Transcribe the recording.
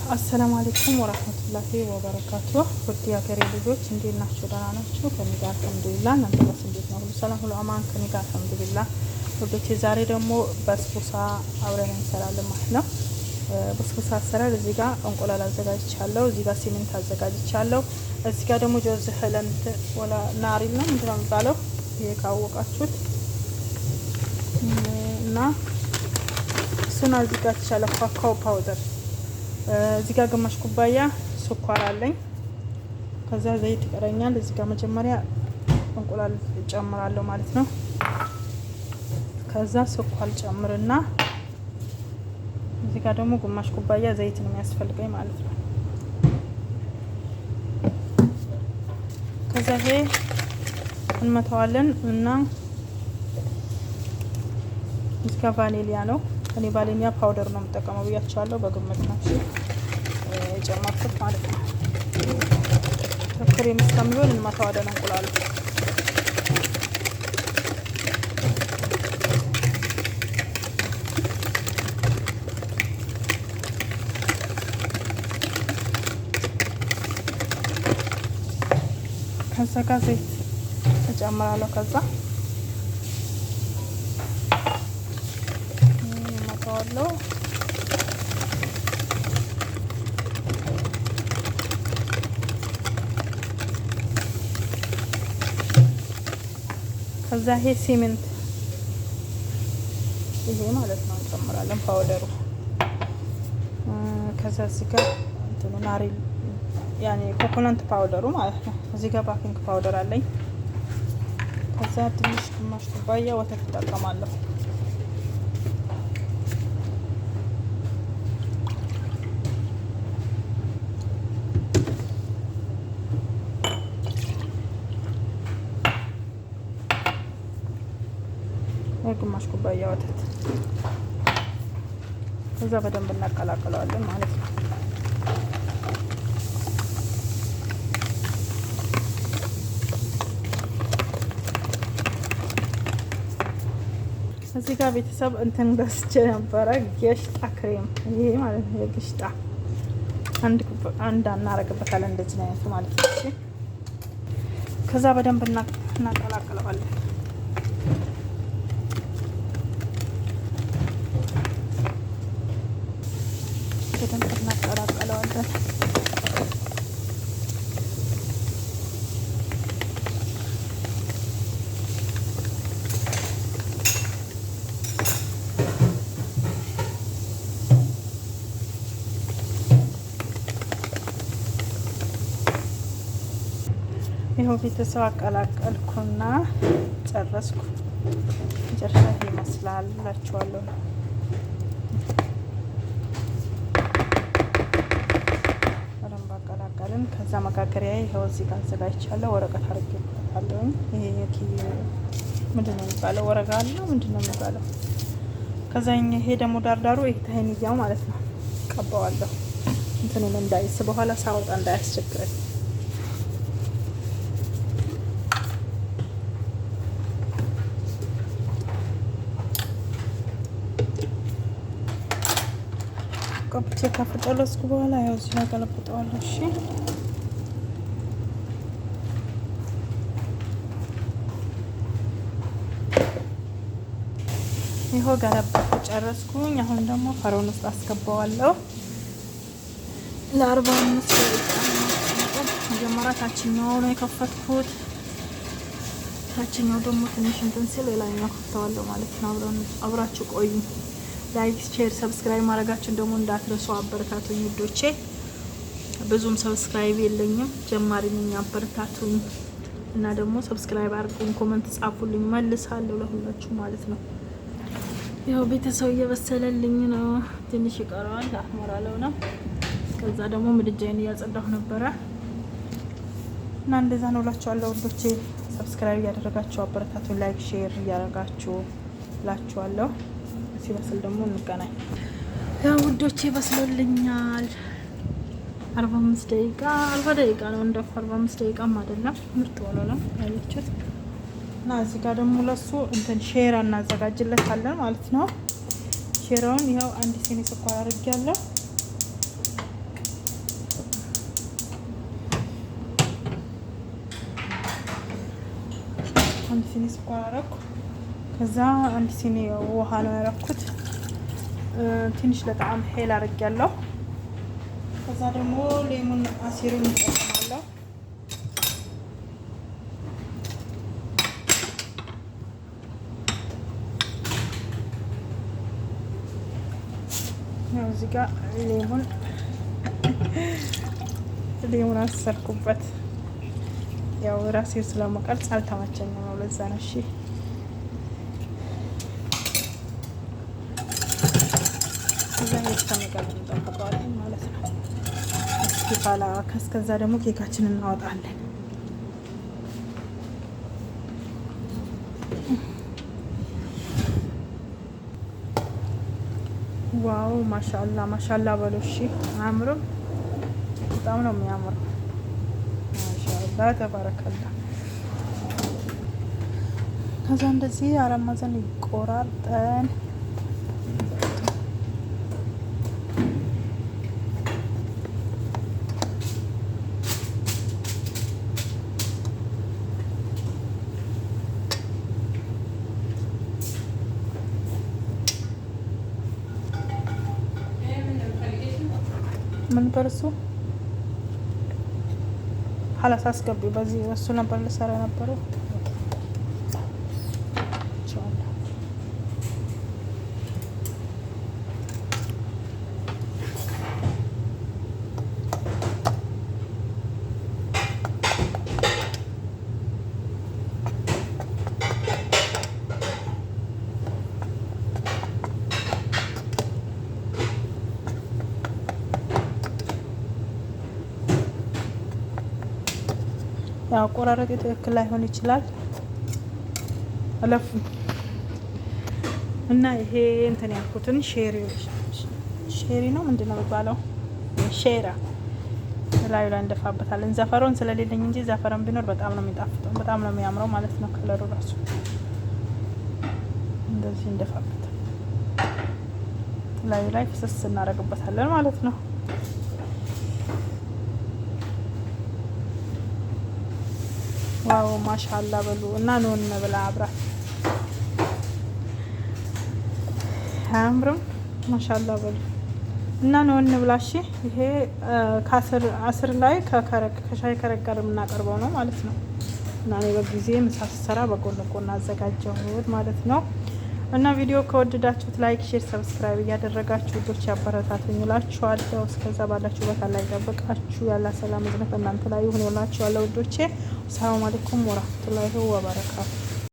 አሰላሙ አለይኩም ወራህመቱላሂ ወበረካቱ። ውድ የሀገሬ ልጆች እንዴት ናችሁ? ደህና ናችሁ? ከኔ ጋር አልሐምዱሊላህ። እናንተ እንዴት ነው? ሁሉ ሰላም ሁሉ አማን? ከኔ ጋር አልሐምዱሊላህ። ውዶቼ ዛሬ ደግሞ በስቡሳ አብረን እንሰራለን ማለት ነው። በስቡሳ አሰራር እዚህ ጋር እንቁላል አዘጋጅቻለሁ፣ እዚህ ጋር ሲሚንት አዘጋጅቻለሁ፣ እዚህ ጋር ደግሞ ጆዝ ህለንት ወላ ናሪል ነው ምንድነው የሚባለው ይሄ ካወቃችሁት እና እሱን አዘጋጅቻለሁ። ካካኦ ፓውደር እዚህ ጋር ግማሽ ኩባያ ስኳር አለኝ። ከዛ ዘይት ይቀረኛል። እዚህ ጋር መጀመሪያ እንቁላል ጨምራለሁ ማለት ነው። ከዛ ስኳር ጨምርና እዚህ ጋር ደግሞ ግማሽ ኩባያ ዘይት ነው የሚያስፈልገኝ ማለት ነው። ከዛ ይሄ እንመታዋለን እና እዚህ ጋር ቫኒሊያ ነው። እኔ ቫኒሊያ ፓውደር ነው የምጠቀመው ብያቸዋለሁ። በግምት ነው የጨመርኩት ማለት ነው። ክሬም እስከሚሆን እንመታዋለን እንቁላሉ። ከዛ ጋር ዘይት እጨምራለሁ። ከዛ እንመታዋለሁ። ከዛ ይሄ ሲሚንት ይሄ ማለት ነው እንጨምራለን ፓውደሩ። ከዛ እዚህ ጋር እንትኑ ናሪል ያኔ ኮኮናንት ፓውደሩ ማለት ነው። እዚህ ጋር ባኪንግ ፓውደር አለኝ። ከዛ ትንሽ ግማሽ ኩባያ ወተት እጠቀማለሁ። ግማሽ ኩባያ ወተት ከዛ በደንብ እናቀላቅለዋለን ማለት ነው። እዚህ ጋር ቤተሰብ እንትን ገዝቼ ነበረ ጌሽጣ ክሬም ይሄ ማለት ነው። የጌሽጣ አንድ እናረግበታለን እንደዚህ አይነት ማለት ነው። እሺ ከዛ በደንብ እናቀላቅለዋለን። በደንብ እናቀላቅለዋለን። ይኸው ቤተሰብ አቀላቀልኩና ጨረስኩ። መጨረሻ ይመስላል እላችኋለሁ። በደንብ አቀላቀልን። ከዛ መጋገሪያ ይኸው እዚህ ጋር አዘጋጅቻለሁ። ወረቀት አድርጌበታለሁ። ይሄ ምንድን ነው የሚባለው? ወረጋ አለ ምንድን ነው የሚባለው? ከዛ ይሄ ደግሞ ዳርዳሩ ይሄ ታይንያው ማለት ነው። ቀባዋለሁ እንትኑን እንዳይስ በኋላ ሳወጣ እንዳያስቸግረኝ። ቀብቼ ካፈጠለስኩ በኋላ ያው እዚህ ላይ ገለብጠዋለሁ። እሺ ይኸው ገለበጥኩ ጨረስኩኝ። አሁን ደግሞ ፈሮን ውስጥ አስገባዋለሁ ለ45 ደቂቃ። መጀመሪያ ታችኛው ነው የከፈትኩት። ታችኛው ደግሞ ትንሽ እንትን ሲል ሌላኛው ከፍተዋለሁ ማለት ነው። አብራችሁ ቆዩ። ላይክ፣ ሼር፣ ሰብስክራይብ ማድረጋችሁን ደግሞ እንዳትረሱ። አበረታቱኝ ውዶቼ። ብዙም ሰብስክራይብ የለኝም፣ ጀማሪ ነኝ። አበረታቱኝ እና ደግሞ ሰብስክራይብ አድርጉኝ፣ ኮሜንት ጻፉልኝ፣ መልሳለሁ ለሁላችሁ ማለት ነው። ያው ቤተሰብ እየበሰለልኝ ነው፣ ትንሽ ይቀረዋል። አህመራለው ነው። ከዛ ደግሞ ምድጃዬን እያጸዳሁ ነበረ እና እንደዛ ነው እላችኋለሁ ውዶቼ። ሰብስክራይብ እያደረጋችሁ አበረታቱኝ፣ ላይክ ሼር እያደረጋችሁ እላችኋለሁ። ሲበስል ደግሞ እንገናኝ። ያው ውዶቼ በስሎልኛል። 45 ደቂቃ 40 ደቂቃ ነው እንደ 45 ደቂቃም አይደለም። ምርጥ ሆኖ ነው ያለችት። እና እዚህ ጋር ደግሞ ለሱ እንትን ሼራ እናዘጋጅለታለን ማለት ነው። ሼራውን ይኸው አንድ ሲኒ ስኳር አድርጌያለሁ። አንድ ሲኒ ስኳር አረኩ። ከዛ አንድ ሲኒ ውሃ ነው ያረኩት። ትንሽ ለጣዕም ሄል አድርጌያለሁ። ከዛ ደግሞ ሌሙን አሲሩን እንጠቀማለሁ። ያው እዚህ ጋር ሌሙን አሰርኩበት። ያው ራሴ ስለመቀርጽ አልተመቸኝም ነው፣ ለዛ ነው። እሺ እዛ የተመቀረጠ እንጠብቀዋለን ማለት ነው። እስኪ ካላ ከስከዛ ደግሞ ኬካችንን እናወጣለን። ዋው ማሻአላ ማሻአላ በሉ። እሺ አያምርም? በጣም ነው የሚያምረው። ማሻአላ ተባረከላ። ከዛ እንደዚህ አራት ማዕዘን ቆራርጠን ምን በርሱ ሀላስ አስገቢ። በዚህ እሱ ነበር ልሰራ ነበረው። ያው ቆራረጥ ትክክል ላይሆን ይችላል። አለፉ እና ይሄ እንትን ያልኩትን ሼሪ ነው ምንድነው የሚባለው? ሼራ ላዩ ላይ እንደፋበታለን። ዘፈሮን ስለሌለኝ እንጂ ዘፈረን ቢኖር በጣም ነው የሚጣፍጠው፣ በጣም ነው የሚያምረው ማለት ነው። ከለሩ ራሱ እንደዚህ እንደፋበታል። ላዩ ላይ ፍስስ እናደርግበታለን ማለት ነው። ዋው ማሻአላ በሉ እና ነው እንብላ አብራት። አያምርም? ማሻአላ በሉ እና ነው እንብላ። እሺ ይሄ ከአስር ላይ ከሻይ ከረግ ጋር የምናቀርበው ነው ማለት ነው። እና እኔ በጊዜ ምሳ ስሰራ በጎን ለጎን አዘጋጀሁት ማለት ነው። እና ቪዲዮ ከወደዳችሁት ላይክ፣ ሼር፣ ሰብስክራይብ እያደረጋችሁ ውዶች ያበረታቱኝ እላችኋለሁ። እስከዛ ባላችሁበት አላህ ይጠብቃችሁ። ያላ ሰላም እዝነት እናንተ ላይ ይሁን እላችኋለሁ ውዶቼ። ሰላም አለይኩም ወራህመቱላሂ ወበረካቱ።